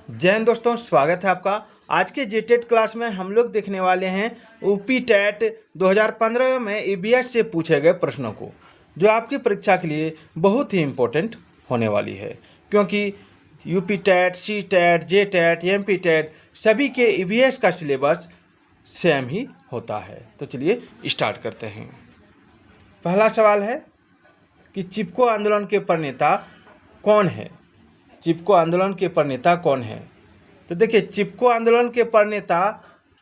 जय हिंद दोस्तों, स्वागत है आपका। आज के जेटेट क्लास में हम लोग देखने वाले हैं यूपी टेट 2015 में ईवीएस से पूछे गए प्रश्नों को, जो आपकी परीक्षा के लिए बहुत ही इम्पोर्टेंट होने वाली है, क्योंकि यूपी टेट, सी टेट, जे टेट, एमपी टेट सभी के ईवीएस का सिलेबस सेम ही होता है। तो चलिए स्टार्ट करते हैं। पहला सवाल है कि चिपको आंदोलन के प्रणेता कौन है। चिपको आंदोलन के प्रणेता कौन है? तो देखिए, चिपको आंदोलन के प्रणेता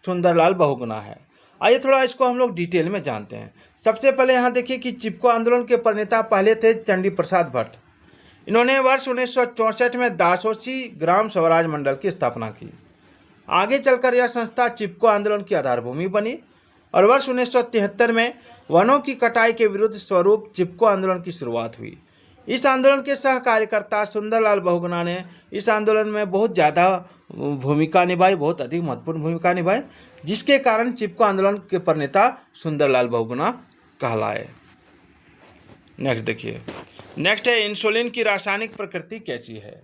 सुंदरलाल बहुगुणा है। आइए थोड़ा इसको हम लोग डिटेल में जानते हैं। सबसे पहले यहाँ देखिए कि चिपको आंदोलन के प्रणेता पहले थे चंडी प्रसाद भट्ट। इन्होंने वर्ष 1964 में दासोसी ग्राम स्वराज मंडल की स्थापना की। आगे चलकर यह संस्था चिपको आंदोलन की आधारभूमि बनी और वर्ष 1973 में वनों की कटाई के विरुद्ध स्वरूप चिपको आंदोलन की शुरुआत हुई। इस आंदोलन के सह कार्यकर्ता सुंदरलाल बहुगुणा ने इस आंदोलन में बहुत ज़्यादा भूमिका निभाई, बहुत अधिक महत्वपूर्ण भूमिका निभाई, जिसके कारण चिपको आंदोलन के प्रणेता सुंदरलाल बहुगुणा कहलाए। नेक्स्ट देखिए, नेक्स्ट है इंसुलिन की रासायनिक प्रकृति कैसी है?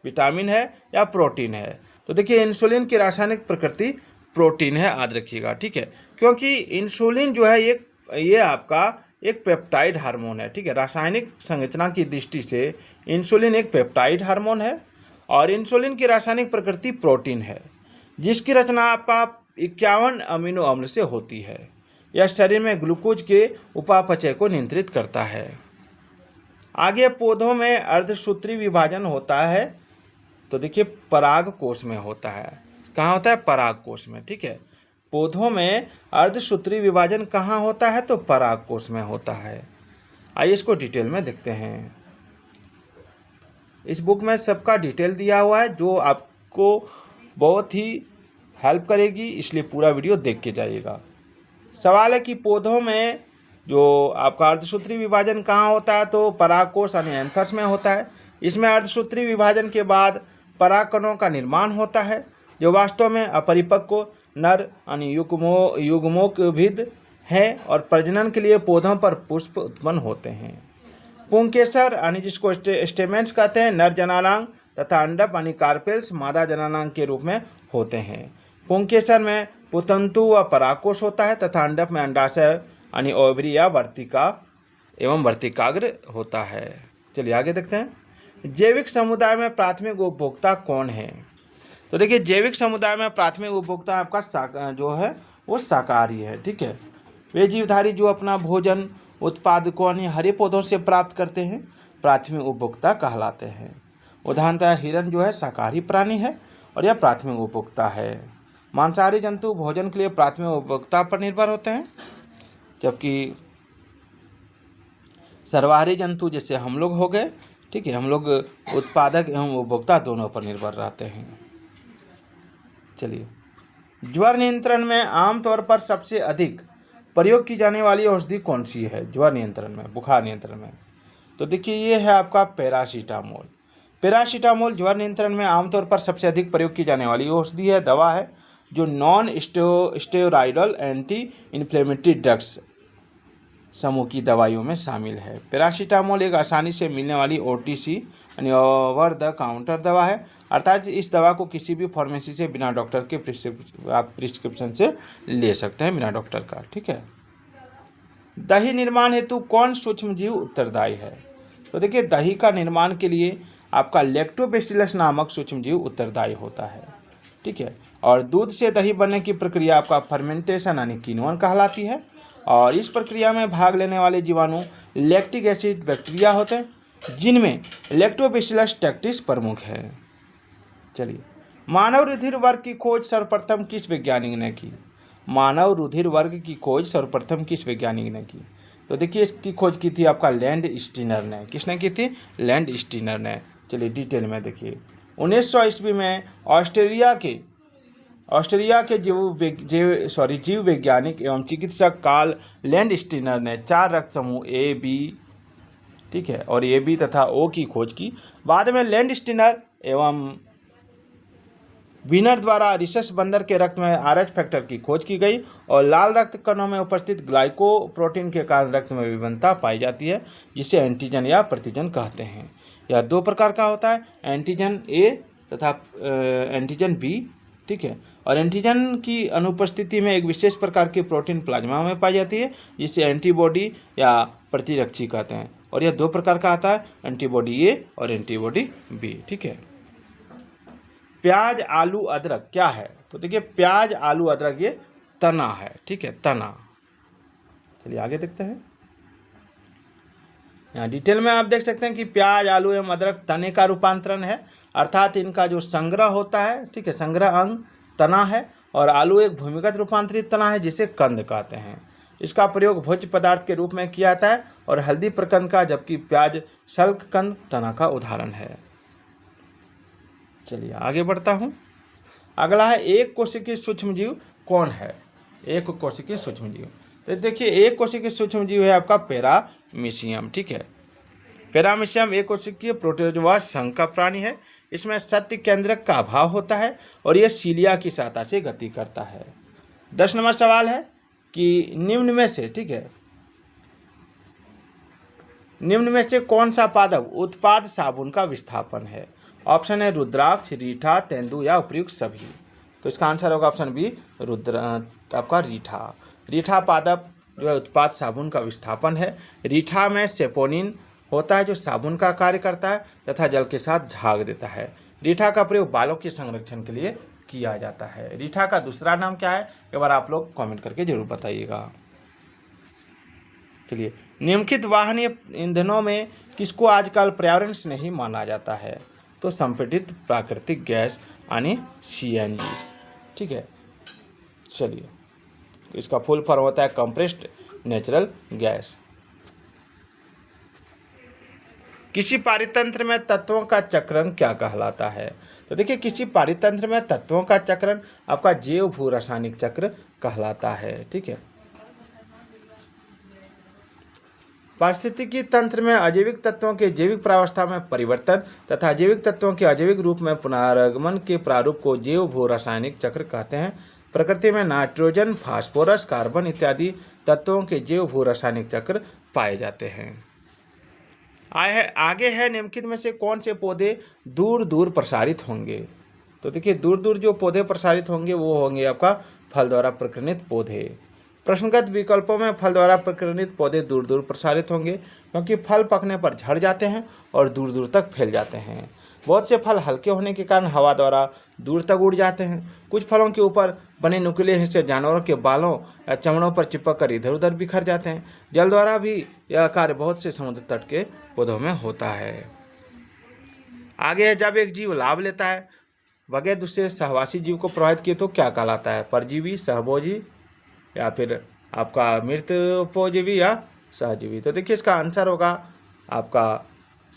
विटामिन है या प्रोटीन है? तो देखिए, इंसुलिन की रासायनिक प्रकृति प्रोटीन है, याद रखिएगा, ठीक है। क्योंकि इंसुलिन जो है ये आपका एक पेप्टाइड हार्मोन है, ठीक है। रासायनिक संरचना की दृष्टि से इंसुलिन एक पेप्टाइड हार्मोन है और इंसुलिन की रासायनिक प्रकृति प्रोटीन है, जिसकी रचना आपका 51 अमीनो अम्ल से होती है। यह शरीर में ग्लूकोज के उपापचय को नियंत्रित करता है। आगे, पौधों में अर्धसूत्री विभाजन होता है। तो देखिए, पराग कोश में होता है। कहाँ होता है? पराग कोश में, ठीक है। पौधों में अर्धसूत्री विभाजन कहाँ होता है? तो पराग कोश में होता है। आइए इसको डिटेल में देखते हैं। इस बुक में सबका डिटेल दिया हुआ है, जो आपको बहुत ही हेल्प करेगी, इसलिए पूरा वीडियो देख के जाइएगा। सवाल है कि पौधों में जो आपका अर्धसूत्री विभाजन कहाँ होता है? तो पराग कोश यानी एंथर्स में होता है। इसमें अर्धसूत्री विभाजन के बाद परागकणों का निर्माण होता है, जो वास्तव में अपरिपक्व नर यानी युग्मोकभिद हैं और प्रजनन के लिए पौधों पर पुष्प उत्पन्न होते हैं। पुंकेसर यानी जिसको स्टेमेंस कहते हैं, नर जनानांग तथा अंडप यानी कार्पेल्स मादा जनानांग के रूप में होते हैं। पुंकेसर में पुतंतु व परागकोश होता है तथा अंडप में अंडाशय यानी ओवरी या वर्तिका एवं वर्तिकाग्र होता है। चलिए आगे देखते हैं। जैविक समुदाय में प्राथमिक उपभोक्ता कौन है? तो देखिए, जैविक समुदाय में प्राथमिक उपभोक्ता आपका जो है वो शाकाहारी है, ठीक है। वे जीवधारी जो अपना भोजन उत्पादकों यानी हरे पौधों से प्राप्त करते हैं प्राथमिक उपभोक्ता कहलाते हैं। उदाहरणतः हिरण जो है शाकाहारी प्राणी है और यह प्राथमिक उपभोक्ता है। मांसाहारी जंतु भोजन के लिए प्राथमिक उपभोक्ता पर निर्भर होते हैं, जबकि सर्वाहारी जंतु जैसे हम लोग हो गए, ठीक है, हम लोग उत्पादक एवं उपभोक्ता दोनों पर निर्भर रहते हैं। चलिए, ज्वर नियंत्रण में आमतौर पर सबसे अधिक प्रयोग की जाने वाली औषधि कौन सी है? ज्वर नियंत्रण में, बुखार नियंत्रण में, तो देखिए ये है आपका पैरासीटामोल। पैरासीटामोल ज्वर नियंत्रण में आमतौर पर सबसे अधिक प्रयोग की जाने वाली औषधि है, दवा है, जो non steroidal anti inflammatory drugs समूह की दवाइयों में शामिल है। पैरासीटामोल एक आसानी से मिलने वाली OTC यानी ओवर द काउंटर दवा है, अर्थात इस दवा को किसी भी फार्मेसी से बिना डॉक्टर के प्रिस्क्रिप्शन से ले सकते हैं, बिना डॉक्टर का, ठीक है। दही निर्माण हेतु कौन सूक्ष्मजीव उत्तरदायी है? तो देखिए, दही का निर्माण के लिए आपका लैक्टोबैसिलस नामक सूक्ष्मजीव उत्तरदायी होता है, ठीक है। और दूध से दही बनने की प्रक्रिया आपका फर्मेंटेशन यानी किण्वन कहलाती है, और इस प्रक्रिया में भाग लेने वाले जीवाणु लैक्टिक एसिड बैक्टीरिया होते हैं, जिनमें लैक्टोबैसिलस टैक्टिस प्रमुख है। चलिए, मानव रुधिर वर्ग की खोज सर्वप्रथम किस वैज्ञानिक ने की? मानव रुधिर वर्ग की खोज सर्वप्रथम किस वैज्ञानिक ने की? तो देखिए, इसकी खोज की थी आपका लैंड स्टीनर ने। किसने की थी? लैंड स्टीनर ने। चलिए डिटेल में देखिए। 1900 ईस्वी में ऑस्ट्रेलिया के जीव वैज्ञानिक एवं चिकित्सक कार्ल लैंड स्टीनर ने 4 रक्त समूह A, B, ठीक है, और AB तथा O की खोज की। बाद में लैंड स्टीनर एवं विनर द्वारा रिसस बंदर के रक्त में RH फैक्टर की खोज की गई और लाल रक्त कणों में उपस्थित ग्लाइकोप्रोटीन के कारण रक्त में विभिन्नता पाई जाती है, जिसे एंटीजन या प्रतिजन कहते हैं। यह 2 प्रकार का होता है, एंटीजन A तथा एंटीजन बी, ठीक है। और एंटीजन की अनुपस्थिति में एक विशेष प्रकार की प्रोटीन प्लाज्मा में पाई जाती है, जिसे एंटीबॉडी या प्रतिरक्षी कहते हैं। और यह दो प्रकार का आता है, एंटीबॉडी ए और एंटीबॉडी बी, ठीक है। प्याज, आलू, अदरक क्या है? तो देखिए प्याज, आलू, अदरक ये तना है, ठीक है, तना। चलिए आगे देखते हैं। यहाँ डिटेल में आप देख सकते हैं कि प्याज, आलू एवं अदरक तने का रूपांतरण है, अर्थात इनका जो संग्रह होता है, ठीक है, संग्रह अंग तना है। और आलू एक भूमिगत रूपांतरित तना है जिसे कंद कहते हैं। इसका प्रयोग भोज्य पदार्थ के रूप में किया जाता है और हल्दी प्रकंद का, जबकि प्याज शल्क कंद तना का उदाहरण है। चलिए आगे बढ़ता हूँ। अगला है एक कोशिकीय सूक्ष्मजीव कौन है? एक कोशिकीय सूक्ष्मजीव, तो देखिए एक कोशिकीय सूक्ष्मजीव है आपका पैरामीशियम, ठीक है। पैरामीशियम एक कोशिकीय प्रोटोजोआ संघ का प्राणी है। इसमें सत्य केंद्रक का अभाव होता है और यह सीलिया की सहायता से गति करता है। 10 नंबर सवाल है कि निम्न में से, ठीक है, निम्न में से कौन सा पादप उत्पाद साबुन का विस्थापन है? ऑप्शन है रुद्राक्ष, रीठा, तेंदु या उपयुक्त सभी। तो इसका आंसर होगा ऑप्शन बी, आपका रीठा। रीठा पादप जो है उत्पाद साबुन का विस्थापन है। रीठा में सेपोनिन होता है जो साबुन का कार्य करता है तथा जल के साथ झाग देता है। रीठा का प्रयोग बालों के संरक्षण के लिए किया जाता है। रीठा का दूसरा नाम क्या है? एक बार आप लोग कमेंट करके जरूर बताइएगा। चलिए, निम्नलिखित वाहन ईंधनों में किसको आजकल पर्यावरण स्नेही माना जाता है? तो संपीड़ित प्राकृतिक गैस यानी CNG, ठीक है। चलिए, इसका फुल फॉर्म होता है कंप्रेस्ड नेचुरल गैस। किसी पारितंत्र में तत्वों का चक्रण क्या कहलाता है? तो देखिए किसी पारितंत्र में तत्वों का चक्रण आपका जैव भू रासायनिक चक्र कहलाता है, ठीक है। पारिस्थितिकी तंत्र में अजैविक तत्वों के जैविक प्रावस्था में परिवर्तन तथा जैविक तत्वों के अजैविक रूप में पुनरागमन के प्रारूप को जैव भू रासायनिक चक्र कहते हैं। प्रकृति में नाइट्रोजन, फास्फोरस, कार्बन इत्यादि तत्वों के जैव भू रासायनिक चक्र पाए जाते हैं। आगे है निम्नलिखित में से कौन से पौधे दूर दूर प्रसारित होंगे? तो देखिए दूर दूर जो पौधे प्रसारित होंगे वो होंगे आपका फल द्वारा प्रकीर्णित पौधे। प्रश्नगत विकल्पों में फल द्वारा प्रकीर्णित पौधे दूर दूर प्रसारित होंगे क्योंकि फल पकने पर झड़ जाते हैं और दूर दूर तक फैल जाते हैं। बहुत से फल हल्के होने के कारण हवा द्वारा दूर तक उड़ जाते हैं। कुछ फलों के ऊपर बने नुकीले हिस्से जानवरों के बालों या चमड़ों पर चिपक कर इधर उधर बिखर जाते हैं। जल द्वारा भी यह कार्य बहुत से समुद्र तट के पौधों में होता है। आगे है, जब एक जीव लाभ लेता है बगैर दूसरे सहवासी जीव को प्रभावित किए तो क्या कहलाता है? परजीवी, सहभोजी या फिर आपका मृतपोजीवी या सहजीवी। तो देखिए इसका आंसर होगा आपका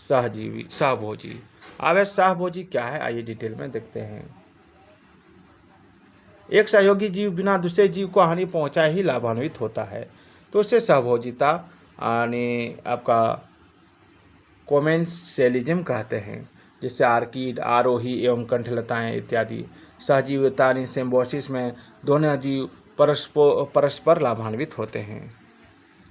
सहजीवी, सहभोजी। अब सहभोजी क्या है आइए डिटेल में देखते हैं। एक सहयोगी जीव बिना दूसरे जीव को हानि पहुंचाए ही लाभान्वित होता है तो इसे सहभोजिता यानी आपका कोमेंसेलिज्म कहते हैं, जिससे आर्किड, आरोही एवं कंठलताएं इत्यादि। सहजीविता यानी सिम्बोसिस में दोनों जीव परस्पर लाभान्वित होते हैं।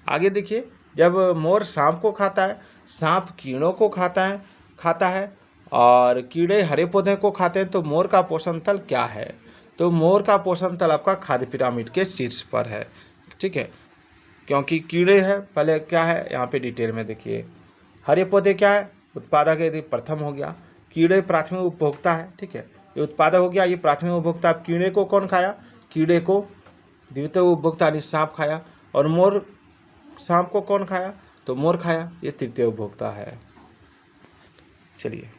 आगे देखिए, जब मोर सांप को खाता है, सांप कीड़ों को खाता है और कीड़े हरे पौधे को खाते हैं तो मोर का पोषण तल क्या है? तो मोर का पोषण तल आपका खाद्य पिरामिड के शीर्ष पर है, ठीक है, क्योंकि कीड़े है पहले क्या है यहाँ पे डिटेल में देखिए। हरे पौधे क्या है? उत्पादक यदि प्रथम हो गया, कीड़े प्राथमिक उपभोक्ता है, ठीक है, ये उत्पादक हो गया, ये प्राथमिक उपभोक्ता। कीड़े को कौन खाया? कीड़े को द्वितीय उपभोक्ता यानी सांप खाया। और मोर सांप को कौन खाया? तो मोर खाया, ये तृतीय उपभोक्ता है। चलिए,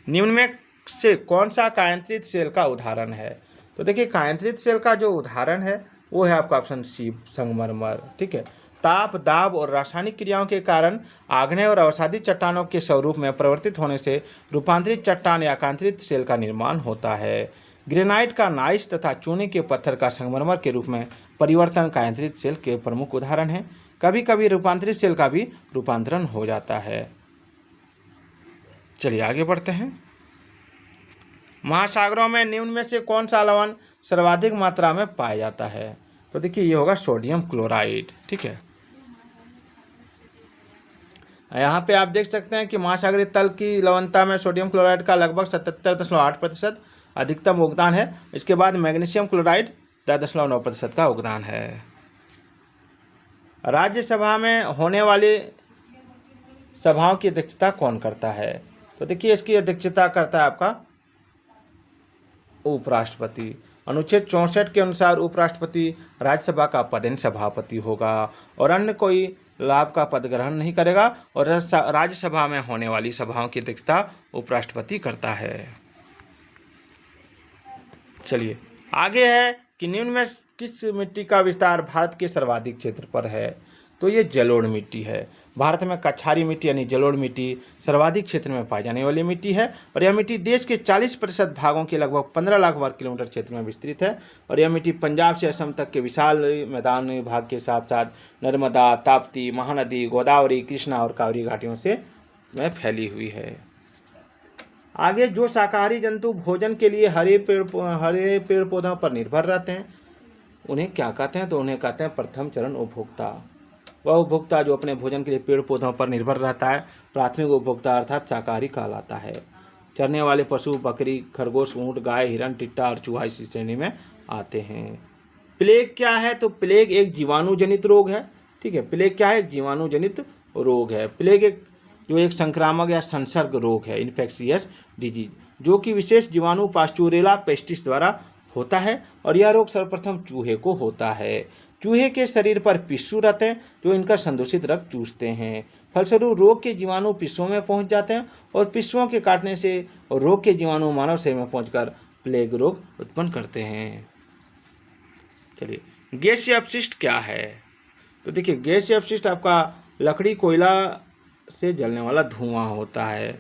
निम्न में से कौन सा कायांतरित सेल का उदाहरण है? तो देखिए कायांतरित सेल का जो उदाहरण है वो है आपका ऑप्शन सी, संगमरमर, ठीक है। ताप, दाब और रासायनिक क्रियाओं के कारण आग्नेय और अवसादी चट्टानों के स्वरूप में परिवर्तित होने से रूपांतरित चट्टान या कायांतरित सेल का निर्माण होता है। ग्रेनाइट का नाइस तथा चूने के पत्थर का संगमरमर के रूप में परिवर्तन कायांतरित सेल के प्रमुख उदाहरण है। कभी कभी रूपांतरित सेल का भी रूपांतरण हो जाता है। चलिए आगे बढ़ते हैं। महासागरों में निम्न में से कौन सा लवण सर्वाधिक मात्रा में पाया जाता है? तो देखिए ये होगा सोडियम क्लोराइड, ठीक है। यहाँ पे आप देख सकते हैं कि महासागरीय तल की लवणता में सोडियम क्लोराइड का लगभग 77.8% अधिकतम योगदान है। इसके बाद मैग्नीशियम क्लोराइड 10.9% का योगदान है। राज्यसभा में होने वाली सभाओं की अध्यक्षता कौन करता है? तो देखिए, इसकी अध्यक्षता करता है आपका उपराष्ट्रपति। अनुच्छेद 64 के अनुसार उपराष्ट्रपति राज्यसभा का पदेन सभापति होगा और अन्य कोई लाभ का पद ग्रहण नहीं करेगा और राज्यसभा में होने वाली सभाओं की अध्यक्षता उपराष्ट्रपति करता है। चलिए आगे है कि निम्न में किस मिट्टी का विस्तार भारत के सर्वाधिक क्षेत्र पर है? तो ये जलोढ़ मिट्टी है। भारत में कछारी मिट्टी यानी जलोढ़ मिट्टी सर्वाधिक क्षेत्र में पाई जाने वाली मिट्टी है और यह मिट्टी देश के 40% भागों के लगभग 15 लाख वर्ग किलोमीटर क्षेत्र में विस्तृत है और यह मिट्टी पंजाब से असम तक के विशाल मैदानी भाग के साथ साथ नर्मदा, ताप्ती, महानदी, गोदावरी, कृष्णा और कावेरी घाटियों से फैली हुई है। आगे, जो शाकाहारी जंतु भोजन के लिए हरे पेड़ पौधों पर निर्भर रहते हैं उन्हें क्या कहते हैं? तो उन्हें कहते हैं प्रथम चरण उपभोक्ता। वह उपभोक्ता जो अपने भोजन के लिए पेड़ पौधों पर निर्भर रहता है प्राथमिक उपभोक्ता अर्थात शाकाहारी कहलाता है। चरने वाले पशु बकरी, खरगोश, ऊंट, गाय, हिरण, टिट्टा और चूहा इसी श्रेणी में आते हैं। प्लेग क्या है? तो प्लेग एक जीवाणु जनित रोग है। ठीक है, प्लेग क्या है? एक जीवाणु जनित रोग है। प्लेग एक संक्रामक या संसर्ग रोग है, इन्फेक्शियस डिजीज, जो कि विशेष जीवाणु पास्चुरेला पेस्टिस द्वारा होता है और यह रोग सर्वप्रथम चूहे को होता है। चूहे के शरीर पर पिस्सू रहते हैं जो इनका संदूषित रक्त चूसते हैं। फलस्वरूप रोग के जीवाणु पिस्सुओं में पहुंच जाते हैं और पिस्सुओं के काटने से रोग के जीवाणु मानव शरीर में पहुंचकर प्लेग रोग उत्पन्न करते हैं। चलिए, गैसीय अपशिष्ट क्या है? तो देखिए, गैसीय अपशिष्ट आपका लकड़ी, कोयला से जलने वाला धुआं होता है।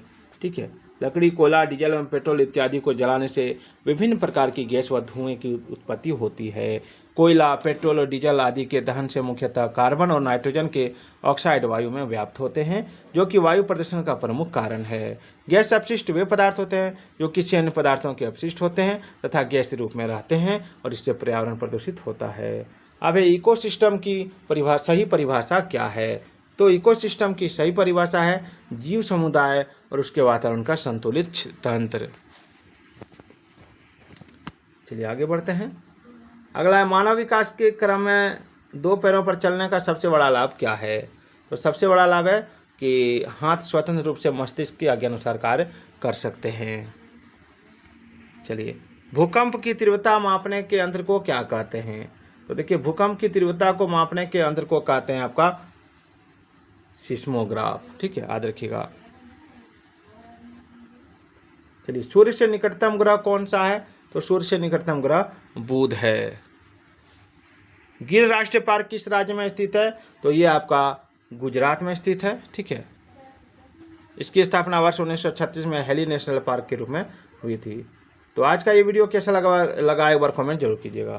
ठीक है, लकड़ी, कोयला, डीजल एवं पेट्रोल इत्यादि को जलाने से विभिन्न प्रकार की गैस व धुएं की उत्पत्ति होती है। कोयला, पेट्रोल और डीजल आदि के दहन से मुख्यतः कार्बन और नाइट्रोजन के ऑक्साइड वायु में व्याप्त होते हैं जो कि वायु प्रदूषण का प्रमुख कारण है। गैस अपशिष्ट वे पदार्थ होते हैं जो किसी अन्य पदार्थों के अपशिष्ट होते हैं तथा गैस रूप में रहते हैं और इससे पर्यावरण प्रदूषित होता है। अब इकोसिस्टम की सही परिभाषा क्या है? तो इकोसिस्टम की सही परिभाषा है जीव समुदाय और उसके वातावरण का संतुलित तंत्र। चलिए आगे बढ़ते हैं। अगला है, मानव विकास के क्रम में 2 पैरों पर चलने का सबसे बड़ा लाभ क्या है? तो सबसे बड़ा लाभ है कि हाथ स्वतंत्र रूप से मस्तिष्क के आज्ञानुसार कार्य कर सकते हैं। चलिए, भूकंप की तीव्रता मापने के यंत्र को क्या कहते हैं? तो देखिए, भूकंप की तीव्रता को मापने के यंत्र को कहते हैं आपका सिस्मोग्राफ। ठीक है, याद रखिएगा। चलिए, सूर्य से निकटतम ग्रह कौन सा है? तो सूर्य से निकटतम ग्रह बुध है। गिर राष्ट्रीय पार्क किस राज्य में स्थित है? तो ये आपका गुजरात में स्थित है। ठीक है, इसकी स्थापना वर्ष 1936 में हेली नेशनल पार्क के रूप में हुई थी। तो आज का ये वीडियो कैसा लगा एक बार कमेंट जरूर कीजिएगा।